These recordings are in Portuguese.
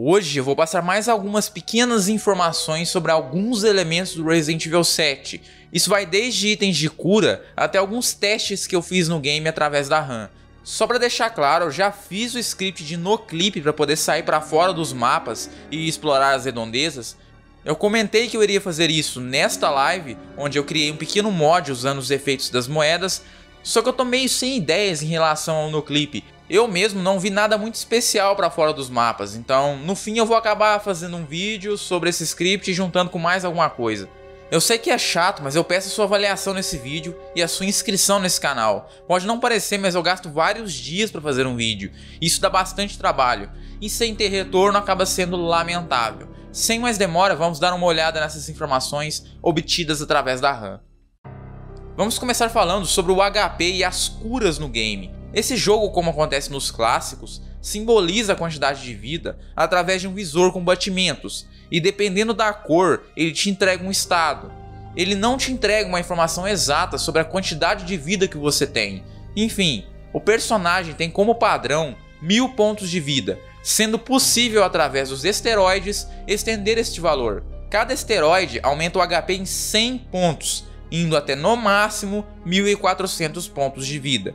Hoje eu vou passar mais algumas pequenas informações sobre alguns elementos do Resident Evil 7. Isso vai desde itens de cura até alguns testes que eu fiz no game através da RAM. Só para deixar claro, eu já fiz o script de noclip para poder sair para fora dos mapas e explorar as redondezas. Eu comentei que eu iria fazer isso nesta live, onde eu criei um pequeno mod usando os efeitos das moedas, só que eu tô meio sem ideias em relação ao noclip. Eu mesmo não vi nada muito especial para fora dos mapas, então no fim eu vou acabar fazendo um vídeo sobre esse script e juntando com mais alguma coisa. Eu sei que é chato, mas eu peço a sua avaliação nesse vídeo e a sua inscrição nesse canal. Pode não parecer, mas eu gasto vários dias para fazer um vídeo. Isso dá bastante trabalho, e sem ter retorno acaba sendo lamentável. Sem mais demora, vamos dar uma olhada nessas informações obtidas através da RAM. Vamos começar falando sobre o HP e as curas no game. Esse jogo, como acontece nos clássicos, simboliza a quantidade de vida através de um visor com batimentos, e dependendo da cor, ele te entrega um estado. Ele não te entrega uma informação exata sobre a quantidade de vida que você tem. Enfim, o personagem tem como padrão 1000 pontos de vida, sendo possível através dos esteroides estender este valor. Cada esteroide aumenta o HP em 100 pontos, indo até no máximo 1400 pontos de vida.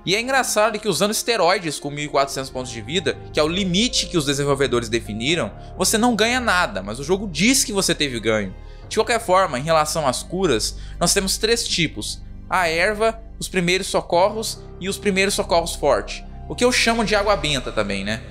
E é engraçado que usando esteroides com 1400 pontos de vida, que é o limite que os desenvolvedores definiram, você não ganha nada, mas o jogo diz que você teve ganho. De qualquer forma, em relação às curas, nós temos 3 tipos: a erva, os primeiros socorros e os primeiros socorros forte, o que eu chamo de água benta também, né?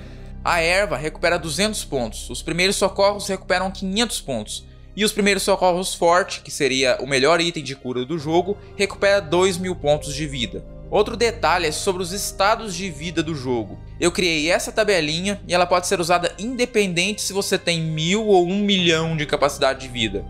A erva recupera 200 pontos, os primeiros socorros recuperam 500 pontos, e os primeiros socorros forte, que seria o melhor item de cura do jogo, recupera 2000 pontos de vida. Outro detalhe é sobre os estados de vida do jogo. Eu criei essa tabelinha e ela pode ser usada independente se você tem 1000 ou 1 milhão de capacidade de vida.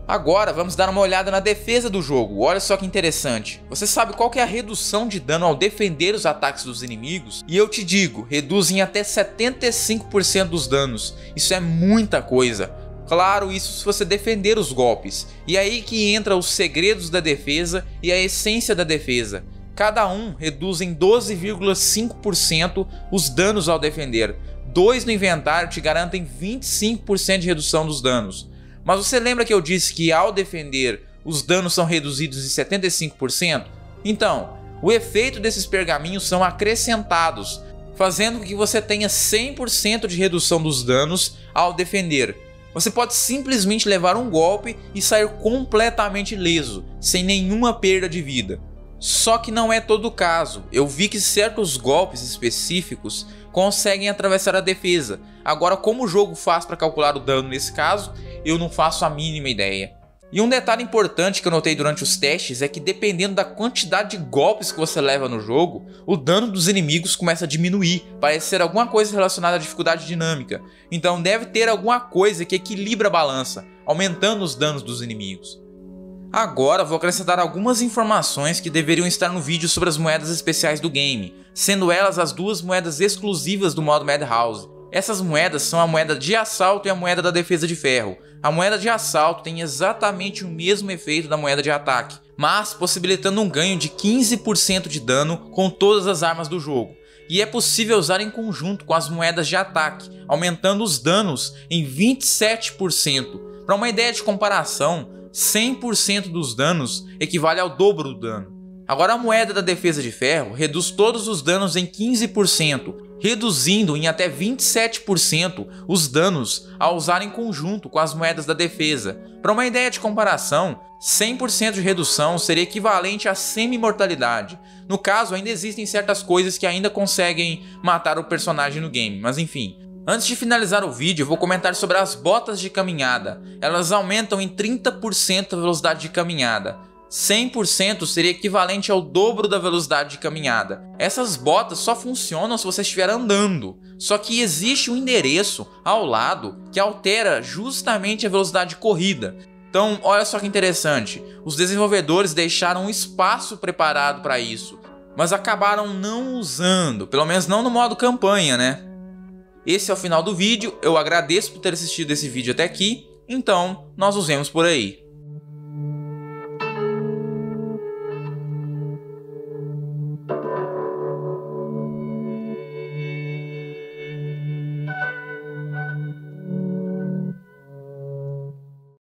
Agora vamos dar uma olhada na defesa do jogo. Olha só que interessante. Você sabe qual que é a redução de dano ao defender os ataques dos inimigos? E eu te digo, reduz em até 75% dos danos. Isso é muita coisa. Claro, isso se você defender os golpes. E aí que entra os segredos da defesa e a essência da defesa. Cada um reduz em 12,5% os danos ao defender. 2 no inventário te garantem 25% de redução dos danos. Mas você lembra que eu disse que ao defender os danos são reduzidos em 75%? Então, o efeito desses pergaminhos são acrescentados, fazendo com que você tenha 100% de redução dos danos ao defender. Você pode simplesmente levar um golpe e sair completamente ileso, sem nenhuma perda de vida. Só que não é todo o caso. Eu vi que certos golpes específicos conseguem atravessar a defesa. Agora, como o jogo faz para calcular o dano nesse caso, eu não faço a mínima ideia. E um detalhe importante que eu notei durante os testes é que dependendo da quantidade de golpes que você leva no jogo, o dano dos inimigos começa a diminuir, parece ser alguma coisa relacionada à dificuldade dinâmica. Então deve ter alguma coisa que equilibra a balança, aumentando os danos dos inimigos. Agora vou acrescentar algumas informações que deveriam estar no vídeo sobre as moedas especiais do game, sendo elas as 2 moedas exclusivas do modo Madhouse. Essas moedas são a moeda de assalto e a moeda da defesa de ferro. A moeda de assalto tem exatamente o mesmo efeito da moeda de ataque, mas possibilitando um ganho de 15% de dano com todas as armas do jogo. E é possível usar em conjunto com as moedas de ataque, aumentando os danos em 27%. Para uma ideia de comparação, 100% dos danos equivale ao dobro do dano. Agora a moeda da defesa de ferro reduz todos os danos em 15%, reduzindo em até 27% os danos ao usar em conjunto com as moedas da defesa. Para uma ideia de comparação, 100% de redução seria equivalente a semi-mortalidade. No caso, ainda existem certas coisas que ainda conseguem matar o personagem no game, mas enfim. Antes de finalizar o vídeo, eu vou comentar sobre as botas de caminhada. Elas aumentam em 30% a velocidade de caminhada. 100% seria equivalente ao dobro da velocidade de caminhada. Essas botas só funcionam se você estiver andando. Só que existe um endereço ao lado que altera justamente a velocidade de corrida. Então, olha só que interessante. Os desenvolvedores deixaram um espaço preparado para isso, mas acabaram não usando, pelo menos não no modo campanha, né? Esse é o final do vídeo. Eu agradeço por ter assistido esse vídeo até aqui. Então, nós nos vemos por aí.